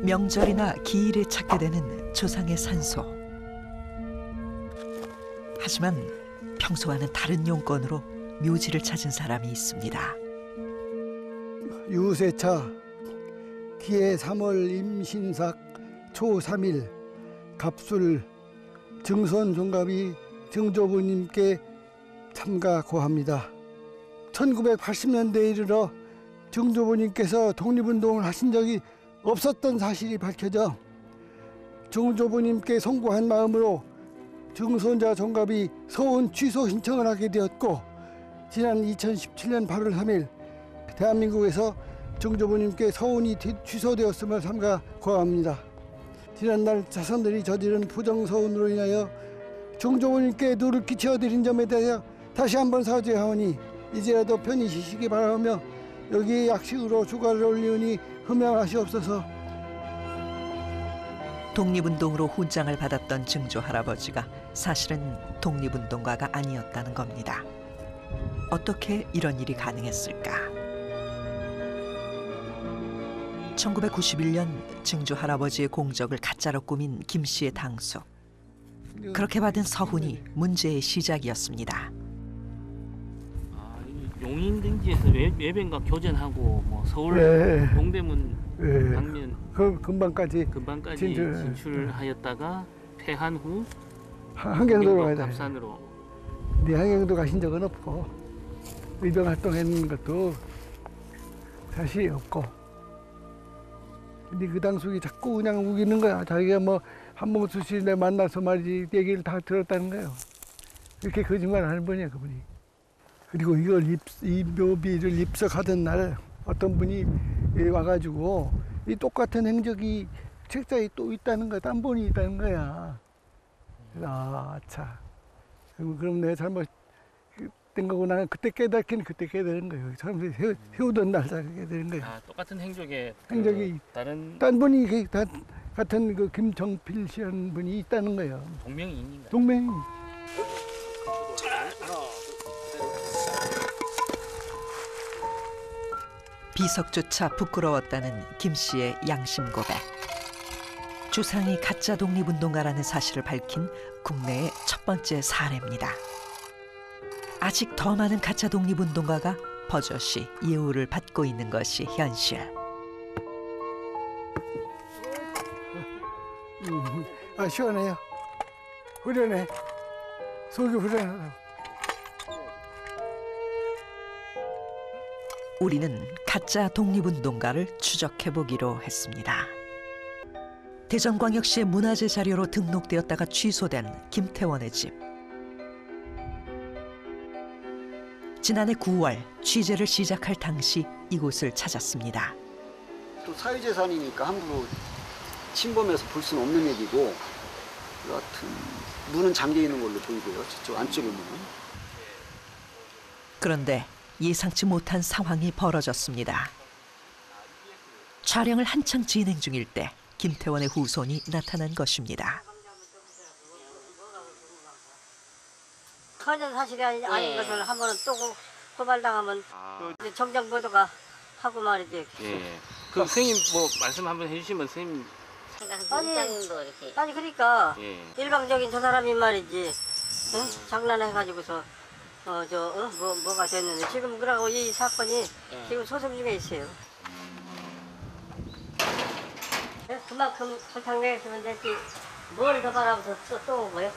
명절이나 기일에 찾게 되는 조상의 산소. 하지만 평소와는 다른 용건으로 묘지를 찾은 사람이 있습니다. 유세차 기해 3월 임신삭 초 3일 갑술 증손 종갑이 증조부님께 참가 고합니다. 1980년대에 이르러 증조부님께서 독립운동을 하신 적이 없었던 사실이 밝혀져 증조부님께 송구한 마음으로 증손자 종갑이 서원 취소 신청을 하게 되었고, 지난 2017년 8월 3일 대한민국에서 증조부님께 서원이 취소되었음을 삼가 고합니다. 지난날 자손들이 저지른 부정서원으로 인하여 증조부님께 누를 끼쳐드린 점에 대해 다시 한번 사죄하오니 이제라도 편히 쉬시기 바라며 여기에 약식으로 주가를 올리오니 흠양하시옵소서. 독립운동으로 훈장을 받았던 증조 할아버지가 사실은 독립운동가가 아니었다는 겁니다. 어떻게 이런 일이 가능했을까? 1991년 증조 할아버지의 공적을 가짜로 꾸민 김 씨의 당소. 그렇게 받은 서훈이 문제의 시작이었습니다. 용인등지에서 외변과 교전하고 뭐 서울 동대문 방면 금방까지 진출하였다가 패한 후 한경도로 가야 돼. 갑산으로. 네, 한경도 가신 적은 없고 의병 활동했는 것도 사실 없고. 근데 그 당숙이 자꾸 그냥 우기는 거야. 자기가 뭐 한봉수 씨네 만나서 말이지 얘기를 다 들었다는 거예요. 이렇게 거짓말하는 분이야, 그분이. 그리고 이걸 이 묘비를 입석하던 날 어떤 분이 와가지고 이 똑같은 행적이 책자에 또 있다는 거야. 딴 분이 있다는 거야. 아, 차. 그럼 내가 잘못된 거구나. 그때 깨닫긴 그때 깨달은 거예요. 사람들이 세우던 날 깨달은 거예요. 아, 똑같은 행적이 딴 분이 같은 그 김정필 씨라는 분이 있다는 거예요. 동명이인인가요? 동명이. 비석조차 부끄러웠다는 김 씨의 양심 고백. 조상이 가짜 독립운동가라는 사실을 밝힌 국내의 첫 번째 사례입니다. 아직 더 많은 가짜 독립운동가가 버젓이 예우를 받고 있는 것이 현실. 아, 시원해요. 후련해. 속이 후련하다고. 우리는 가짜 독립운동가를 추적해보기로 했습니다. 대전광역시의 문화재 자료로 등록되었다가 취소된 김태원의 집. 지난해 9월 취재를 시작할 당시 이곳을 찾았습니다. 또 사유재산이니까 함부로 침범해서 볼 수는 없는 얘기고, 여하튼 문은 잠겨 있는 걸로 보이고요. 저쪽 안쪽에 문은. 그런데 예상치 못한 상황이 벌어졌습니다. 촬영을 한창 진행 중일 때 김태원의 후손이 나타난 것입니다. 전혀 사실이 아닌 것을 한번은 또 고발당하면 정정 보도가 하고 말이지. 예. 그 선생님 뭐 말씀 한번 해주시면 선생님. 아니 그러니까 일방적인 저 사람이 말이지, 응? 장난해가지고서 뭐가 됐는데 지금 그러고 이 사건이 지금 소송 중에 있어요. 그만큼 설탕내겠으면 됐지 뭘 더 바라면서 또 온 거예요?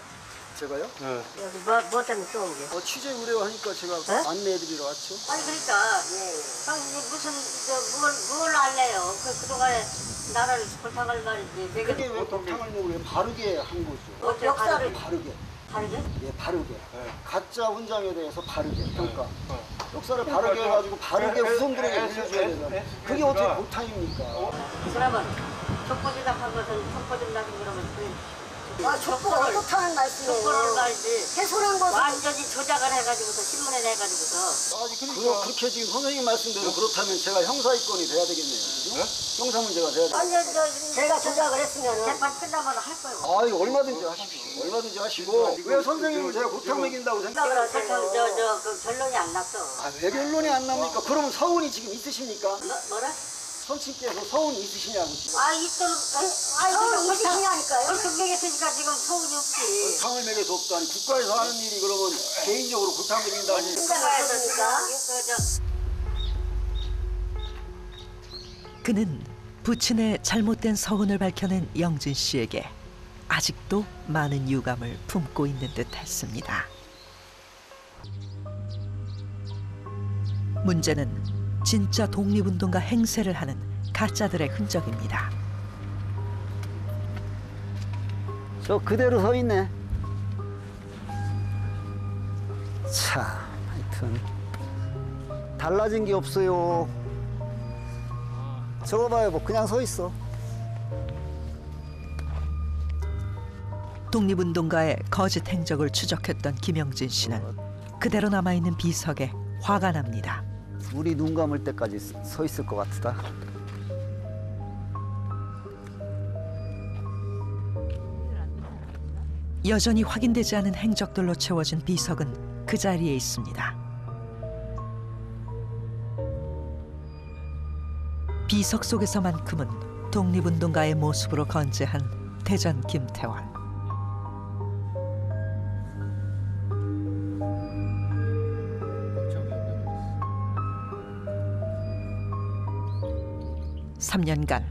제가요? 여기 뭐 때문에 또 온 게? 취재 의뢰하니까 제가 안내해드리러 왔죠. 아니 그러니까 당신이 무슨 뭘 알래요? 그동안에 나라를 골탕할 말이지. 그게 왜 골탕을 먹어요? 바르게 한 거죠. 역사를 바르게. 다르게? 예, 바르게. 가짜 훈장에 대해서 바르게. 그러니까 역사를 바르게 해가지고 바르게 후손들에게 물려줘야 되는. 그게 어떻게 골탕입니까? 그 사람은 족보지답한 것은 족보지답이 그러면 족보가 어떻다는 말씀이에요? 족보를 말지. 해소한 것은 완전히 조작을 해가지고서 신문에 내가지고서. 그렇게 지금 선생님 말씀대로 그렇다면 제가 형사입건이 돼야 되겠네요. 그죠? 형사문제가 돼야 되겠네요. 아니 제가 조작을 했으면 재판 끝나면 할 거예요. 아유, 얼마든지 하십시오. 얼마든지 하시고. 왜 선생님을 제가 골탕 먹인다고 생각해요? 그 결론이 안 났어. 왜 결론이 안 납니까? 그러면 서운이 지금 있으십니까? 뭐라? 선친께서 서운 있으시냐고 지금. 아 있도록 서울 있으시냐니까요. 벌써 매겼으니까 지금 소운이 없지. 상을 매겨서 없다니 국가에서 하는 일이 그러면 개인적으로 고탕 매긴다니. 그는 부친의 잘못된 서운을 밝혀낸 영진 씨에게 아직도 많은 유감을 품고 있는 듯했습니다. 문제는 진짜 독립운동가 행세를 하는 가짜들의 흔적입니다. 저 그대로 서 있네. 참, 하여튼 달라진 게 없어요. 저거 봐요, 뭐 그냥 서 있어. 독립운동가의 거짓 행적을 추적했던 김영진 씨는 그대로 남아있는 비석에 화가 납니다. 우리 눈 감을 때까지 서 있을 것 같다. 여전히 확인되지 않은 행적들로 채워진 비석은 그 자리에 있습니다. 비석 속에서만큼은 독립운동가의 모습으로 건재한 대전 김태원. (3년간)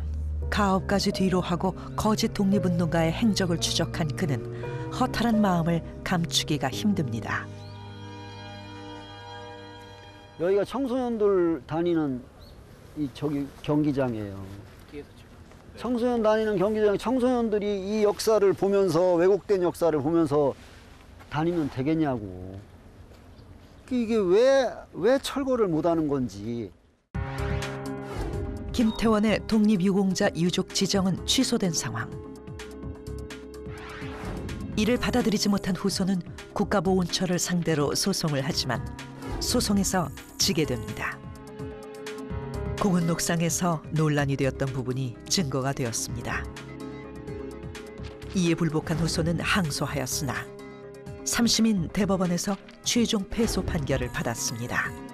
가업까지 뒤로 하고 거짓 독립운동가의 행적을 추적한 그는 허탈한 마음을 감추기가 힘듭니다. 여기가 청소년들 다니는 저기 경기장이에요. 청소년 다니는 경기장에 청소년들이 이 역사를 보면서 왜곡된 역사를 보면서 다니면 되겠냐고. 이게 왜 철거를 못하는 건지. 김태원의 독립유공자 유족 지정은 취소된 상황. 이를 받아들이지 못한 후손은 국가보훈처를 상대로 소송을 하지만 소송에서 지게 됩니다. 공은녹상에서 논란이 되었던 부분이 증거가 되었습니다. 이에 불복한 후손은 항소하였으나 3심인 대법원에서 최종 패소 판결을 받았습니다.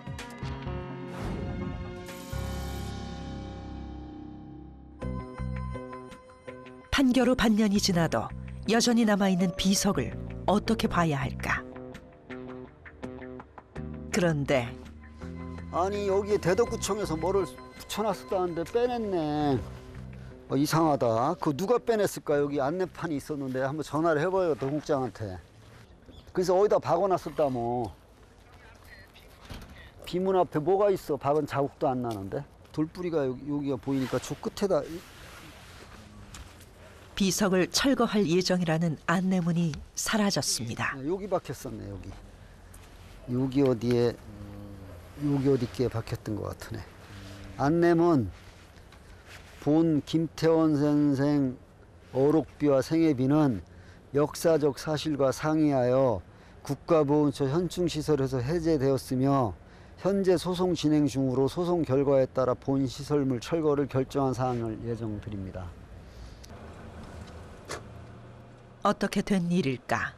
판결 후 반년이 지나도 여전히 남아있는 비석을 어떻게 봐야 할까? 그런데 아니 여기에 대덕구청에서 뭐를 붙여놨었다는데 빼냈네. 이상하다. 그거 누가 빼냈을까? 여기 안내판이 있었는데 한번 전화를 해봐야겠다, 국장한테. 그래서 어디다 박아놨었다 뭐. 비문 앞에 뭐가 있어? 박은 자국도 안 나는데. 돌뿌리가 여기가 보이니까 저 끝에다. 비석을 철거할 예정이라는 안내문이 사라졌습니다. 여기 박혔었네. 여기 어디에 여기 어디께 박혔던 것 같으네. 안내문 본 김태원 선생 어록비와 생애비는 역사적 사실과 상의하여 국가보훈처 현충시설에서 해제되었으며 현재 소송 진행 중으로 소송 결과에 따라 본 시설물 철거를 결정한 사항을 예정드립니다. 어떻게 된 일일까?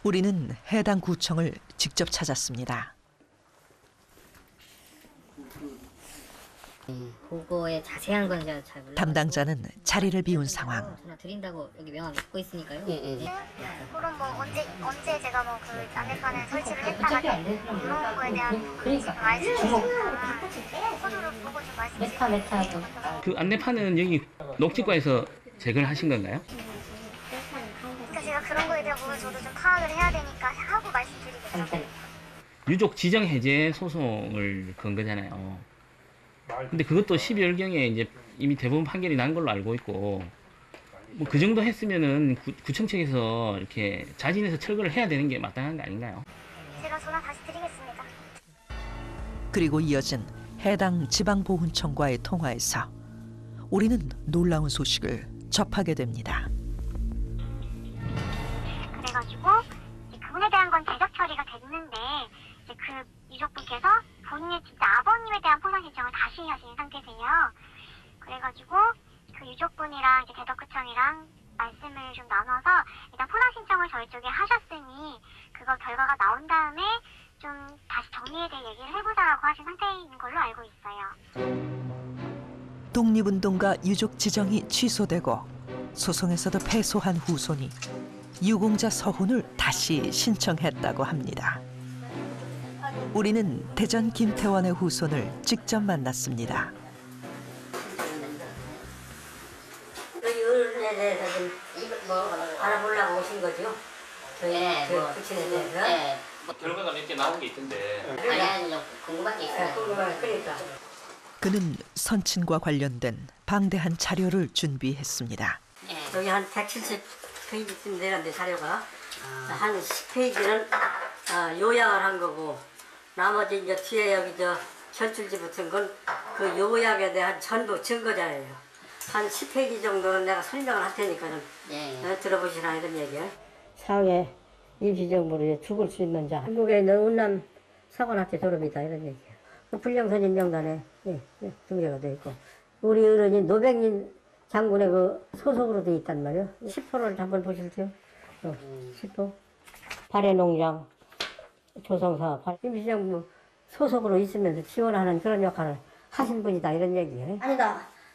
우리는 해당 구청을 직접 찾았습니다. 그거에 자세한 건 제가 잘 몰라요. 담당자는 자리를 비운 상황. 전화 드린다고 여기 명함 갖고 있으니까요. 그럼 뭐 언제 제가 뭐 그 안내판을 설치를 했다가 이런 거에 대한 부분을 지금 알 수 있으니까 손으로 보고 좀 말씀 주세요. 그 안내판은 여기 녹지과에서 제거를 하신 건가요? 그러니까 제가 그런 거에 대한 부분 저도 좀 파악을 해야 되니까 하고 말씀드리겠죠. 유족 지정 해제 소송을 건 거잖아요. 근데 그것도 12월경에 이제 이미 대법원 판결이 난 걸로 알고 있고, 뭐 그 정도 했으면은 구청 측에서 이렇게 자진해서 철거를 해야 되는 게 마땅한 거 아닌가요? 제가 전화 다시 드리겠습니다. 그리고 이어진 해당 지방보훈청과의 통화에서 우리는 놀라운 소식을 접하게 됩니다. 그래가지고 그분에 대한 건 제적 처리가 됐는데 이제 그 유족분께서 본인의 진짜 아버님에 대한 포상 신청을 다시 하신 상태세요. 그래가지고 그 유족분이랑 이제 대덕구청이랑 말씀을 좀 나눠서 일단 포상 신청을 저희 쪽에 하셨으니 그거 결과가 나온 다음에 좀 다시 정리에 대해 얘기를 해보자고 하신 상태인 걸로 알고 있어요. 독립운동가 유족 지정이 취소되고 소송에서도 패소한 후손이 유공자 서훈을 다시 신청했다고 합니다. 우리는 대전 김태원의 후손을 직접 만났습니다. 여기 어른에 대해서 좀 알아보려고 오신 거죠? 저희 부친에 대해서? 결과가 몇 개 나온 게 있던데. 아니, 궁금한 게 있어요. 그러니까. 그는 선친과 관련된 방대한 자료를 준비했습니다. 여기 한 170페이지쯤 되는데 자료가 한 10페이지는 요약을 한 거고 나머지 이제 뒤에 여기 저 견출지 붙은 건 그 요약에 대한 전부 증거자예요. 한 10페이지 정도는 내가 설명을 할 테니까 좀 들어보시라 이런 얘기예요. 사회 임시정부로 죽을 수 있는 자. 한국에 있는 운남 사관학교 졸업이다 이런 얘기예요. 불량선 인명단에 등재가 돼 있고 우리 어른이 노백인 장군의 그 소속으로 돼 있단 말이에요. 10호를 한번 보실게요. 10호. 발해농장 조성사업 임시정부 소속으로 있으면서 지원하는 그런 역할을 하신 분이다 이런 얘기예요.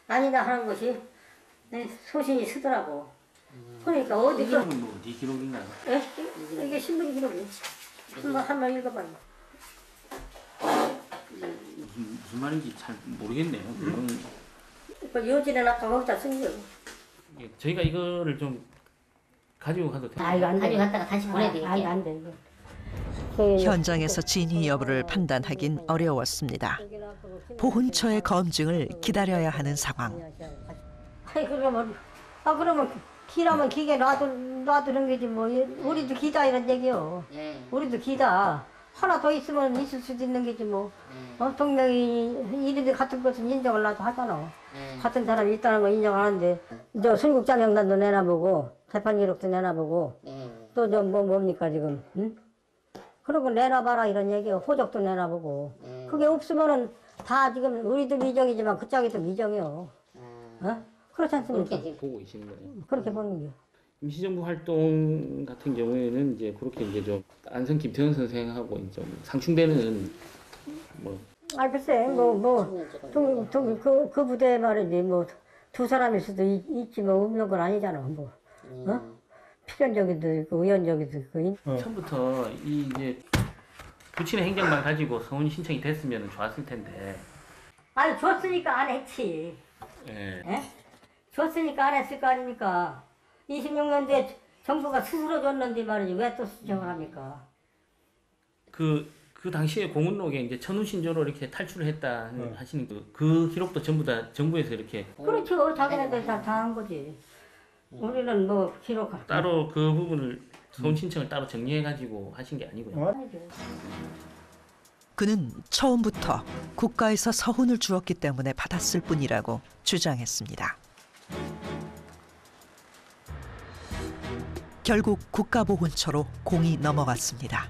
아니다 하는 것이 소신이 쓰더라고. 그러니까 어디서 뭐 네 기록인가요? 예? 이게 신문 기록이에요. 한번 읽어봐요. 무슨 말인지 잘 모르겠네요. 그 요지는 아까 거기다 쓴 거예요. 저희가 이거를 좀 가지고 가도 돼요? 이거 안 돼. 가져갔다가 다시 보내드릴게요. 안 돼. 이거. 현장에서 진위 여부를 판단하긴 어려웠습니다. 보훈처의 검증을 기다려야 하는 상황. 그러면 기라면 기계 놔두는 거지 뭐. 우리도 기다 이런 얘기요. 우리도 기다. 하나 더 있으면 있을 수도 있는 거지 뭐. 동명이 이런데 같은 것은 인정을 나도 하잖아. 같은 사람이 있다는 거 인정을 하는데 저 순국자 명단도 내놔보고 재판 기록도 내놔보고 또 저 뭡니까 지금 응? 그런 거 내놔봐라 이런 얘기요. 호적도 내놔보고 그게 없으면은 다 지금 우리도 미정이지만 그쪽에도 미정이요. 그렇지 않습니까? 보고 계시는 거예요? 그렇게 보는 거요. 임시정부 활동 같은 경우에는 이제 그렇게 이제 좀 안성 김태원 선생하고 좀 상충되는 뭐. 글쎄 그 부대 말이지 뭐 두 사람일 수도 있지 뭐 없는 건 아니잖아 뭐. 필연적이도 있고 의연적이도 있고. 처음부터 이 이제 부친의 행정만 가지고 서훈 신청이 됐으면 좋았을 텐데. 아니 줬으니까 안 했지. 예. 줬으니까 안 했을 거 아닙니까. 26년도에 정부가 스스로 줬는데 말이지 왜 또 신청을 합니까? 그 당시에 공문록에 이제 천운신조로 이렇게 탈출을 했다 하시는 그 기록도 전부 다 정부에서 이렇게. 그렇죠. 자기네들 다 한 거지. 우리는 뭐 기록 따로 그 부분을 서훈 신청을 따로 정리해 가지고 하신 게 아니고요. 그는 처음부터 국가에서 서훈을 주었기 때문에 받았을 뿐이라고 주장했습니다. 결국 국가보훈처로 공이 넘어갔습니다.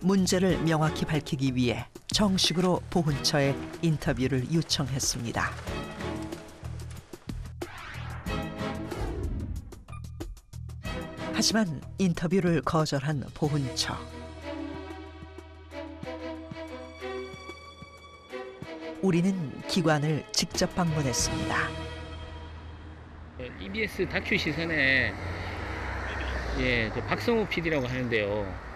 문제를 명확히 밝히기 위해 정식으로 보훈처에 인터뷰를 요청했습니다. 하지만 인터뷰를 거절한 보훈처. 우리는 기관을 직접 방문했습니다. EBS 다큐 시선에 저 박성호 PD라고 하는데요.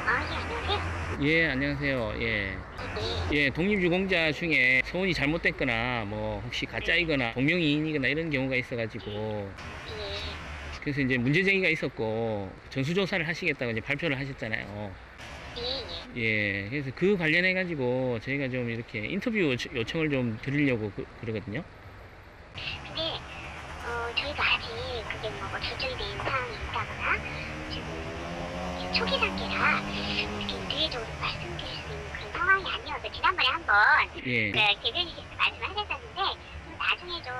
안녕하세요. 예, 안녕하세요. 독립유공자 중에 서훈이 잘못됐거나 뭐 혹시 가짜이거나 동명이인이거나 이런 경우가 있어가지고 그래서 이제 문제 제기가 있었고 전수조사를 하시겠다고 이제 발표를 하셨잖아요. 그래서 그 관련해 가지고 저희가 좀 이렇게 인터뷰 요청을 좀 드리려고 그러거든요. 근데 저희가 아직 그게 뭐 결정이 된 사항이 있다거나 지금 초기 단계라 이렇게 인류적으로 말씀드릴 수 있는 그런 상황이 아니어서 지난번에 한번 대변인께서 말씀하셨었는데 좀 나중에 좀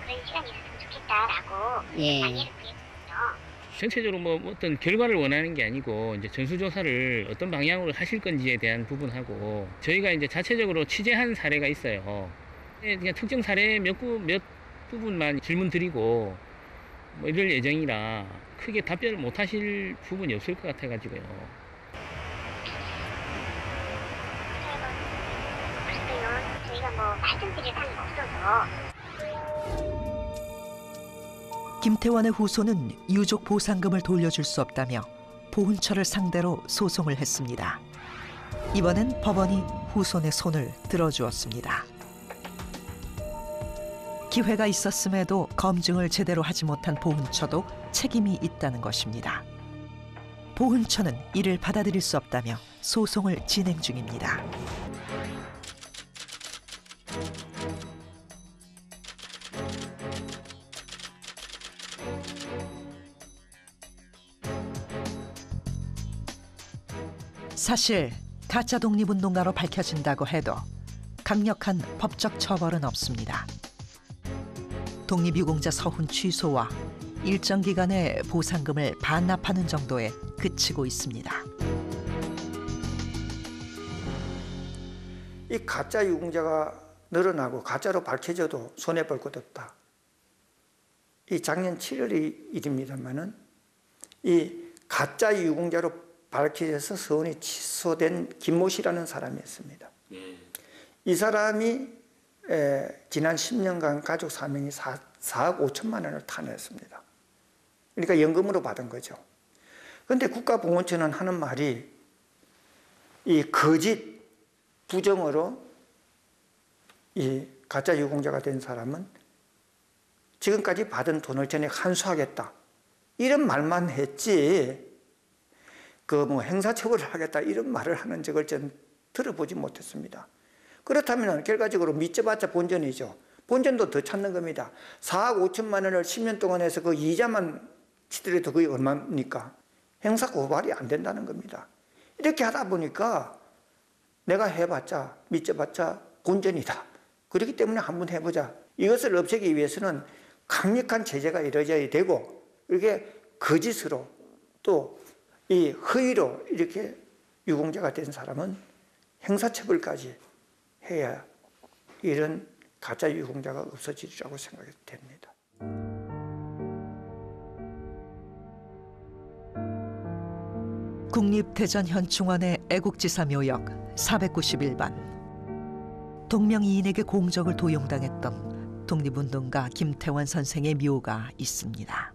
그런 시간이 있었으면 좋겠다라고 많이 했거든요. 전체적으로 뭐 어떤 결과를 원하는 게 아니고 이제 전수조사를 어떤 방향으로 하실 건지에 대한 부분하고 저희가 이제 자체적으로 취재한 사례가 있어요. 그냥 특정 사례 몇 부분만 질문 드리고 뭐 이럴 예정이라 크게 답변을 못 하실 부분이 없을 것 같아가지고요. 말씀드릴 사람이 없어서. 김태환의 후손은 유족 보상금을 돌려줄 수 없다며 보훈처를 상대로 소송을 했습니다. 이번엔 법원이 후손의 손을 들어주었습니다. 기회가 있었음에도 검증을 제대로 하지 못한 보훈처도 책임이 있다는 것입니다. 보훈처는 이를 받아들일 수 없다며 소송을 진행 중입니다. 사실 가짜 독립운동가로 밝혀진다고 해도 강력한 법적 처벌은 없습니다. 독립유공자 서훈 취소와 일정 기간의 보상금을 반납하는 정도에 그치고 있습니다. 이 가짜 유공자가 늘어나고 가짜로 밝혀져도 손해볼 것 없다. 이 작년 7월 일입니다만은 이 가짜 유공자로 밝혀져서 서훈이 취소된 김모 씨라는 사람이 있습니다. 이 사람이 지난 10년간 가족 사명이 4억 5천만 원을 타냈습니다. 그러니까 연금으로 받은 거죠. 그런데 국가보훈처는 하는 말이 이 거짓 부정으로 이 가짜 유공자가 된 사람은 지금까지 받은 돈을 전액 환수하겠다. 이런 말만 했지 그 뭐 행사처벌을 하겠다 이런 말을 하는 적을 전 들어보지 못했습니다. 그렇다면 결과적으로 믿져봤자 본전이죠. 본전도 더 찾는 겁니다. 4억 5천만 원을 10년 동안 해서 그 이자만 치더라도 그게 얼마입니까? 행사 고발이 안 된다는 겁니다. 이렇게 하다 보니까 내가 해봤자 믿져봤자 본전이다. 그렇기 때문에 한번 해보자. 이것을 없애기 위해서는 강력한 제재가 이루어져야 되고 이렇게 거짓으로 또 이 허위로 이렇게 유공자가 된 사람은 행사처벌까지 해야 이런 가짜 유공자가 없어지리라고 생각이 됩니다. 국립대전현충원의 애국지사 묘역 491번. 동명이인에게 공적을 도용당했던 독립운동가 김태환 선생의 묘가 있습니다.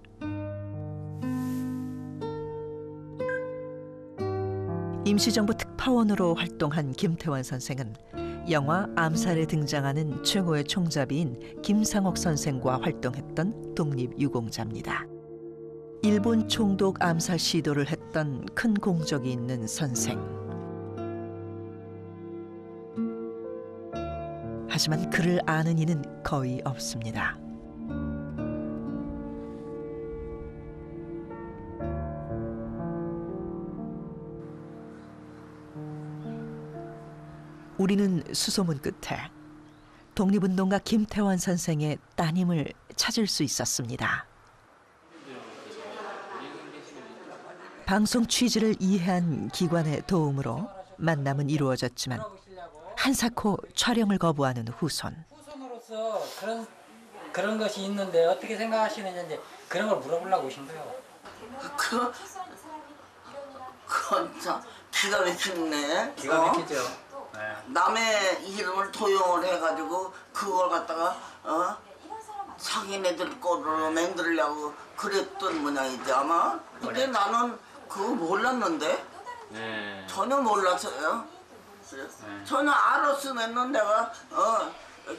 임시정부 특파원으로 활동한 김태환 선생은 영화 암살에 등장하는 최고의 총잡이인 김상옥 선생과 활동했던 독립유공자입니다. 일본 총독 암살 시도를 했던 큰 공적이 있는 선생. 하지만 그를 아는 이는 거의 없습니다. 우리는 수소문 끝에 독립운동가 김태환 선생의 따님을 찾을 수 있었습니다. 방송 취지를 이해한 기관의 도움으로 만남은 이루어졌지만 한사코 촬영을 거부하는 후손. 후손으로서 그런 것이 있는데 어떻게 생각하시느냐 그런 걸 물어보려고 오신 거예요. 그건 참 기가 막히네. 기가 막히죠. 남의 이름을 도용을 해가지고 그걸 갖다가 자기네들 거로 맹들으려고 그랬던 모양이지 아마. 근데 나는 그거 몰랐는데 전혀 몰랐어요. 전혀 알았으면 내가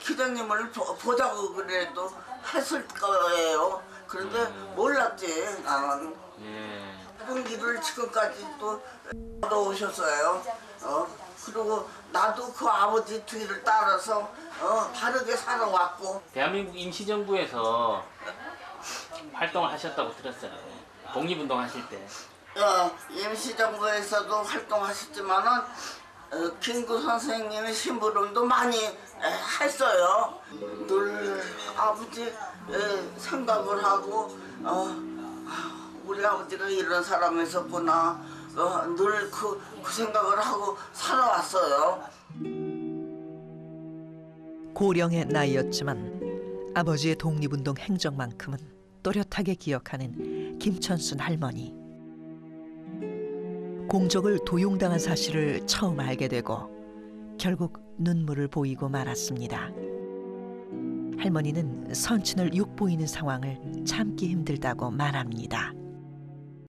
기자님을 보자고 그래도 했을 거예요. 그런데 몰랐지 나는. 분기를 지금까지 또 오셨어요. 그리고 나도 그 아버지 뒤를 따라서 바르게 살아왔고. 대한민국 임시정부에서 활동을 하셨다고 들었어요. 독립운동 하실 때. 임시정부에서도 활동하셨지만은 김구 선생님의 심부름도 많이 했어요. 늘 아버지 생각을 하고 우리 아버지가 이런 사람이었구나. 늘 그 생각을 하고 살아왔어요. 고령의 나이였지만 아버지의 독립운동 행적만큼은 또렷하게 기억하는 김천순 할머니. 공적을 도용당한 사실을 처음 알게 되고 결국 눈물을 보이고 말았습니다. 할머니는 선친을 육보이는 상황을 참기 힘들다고 말합니다.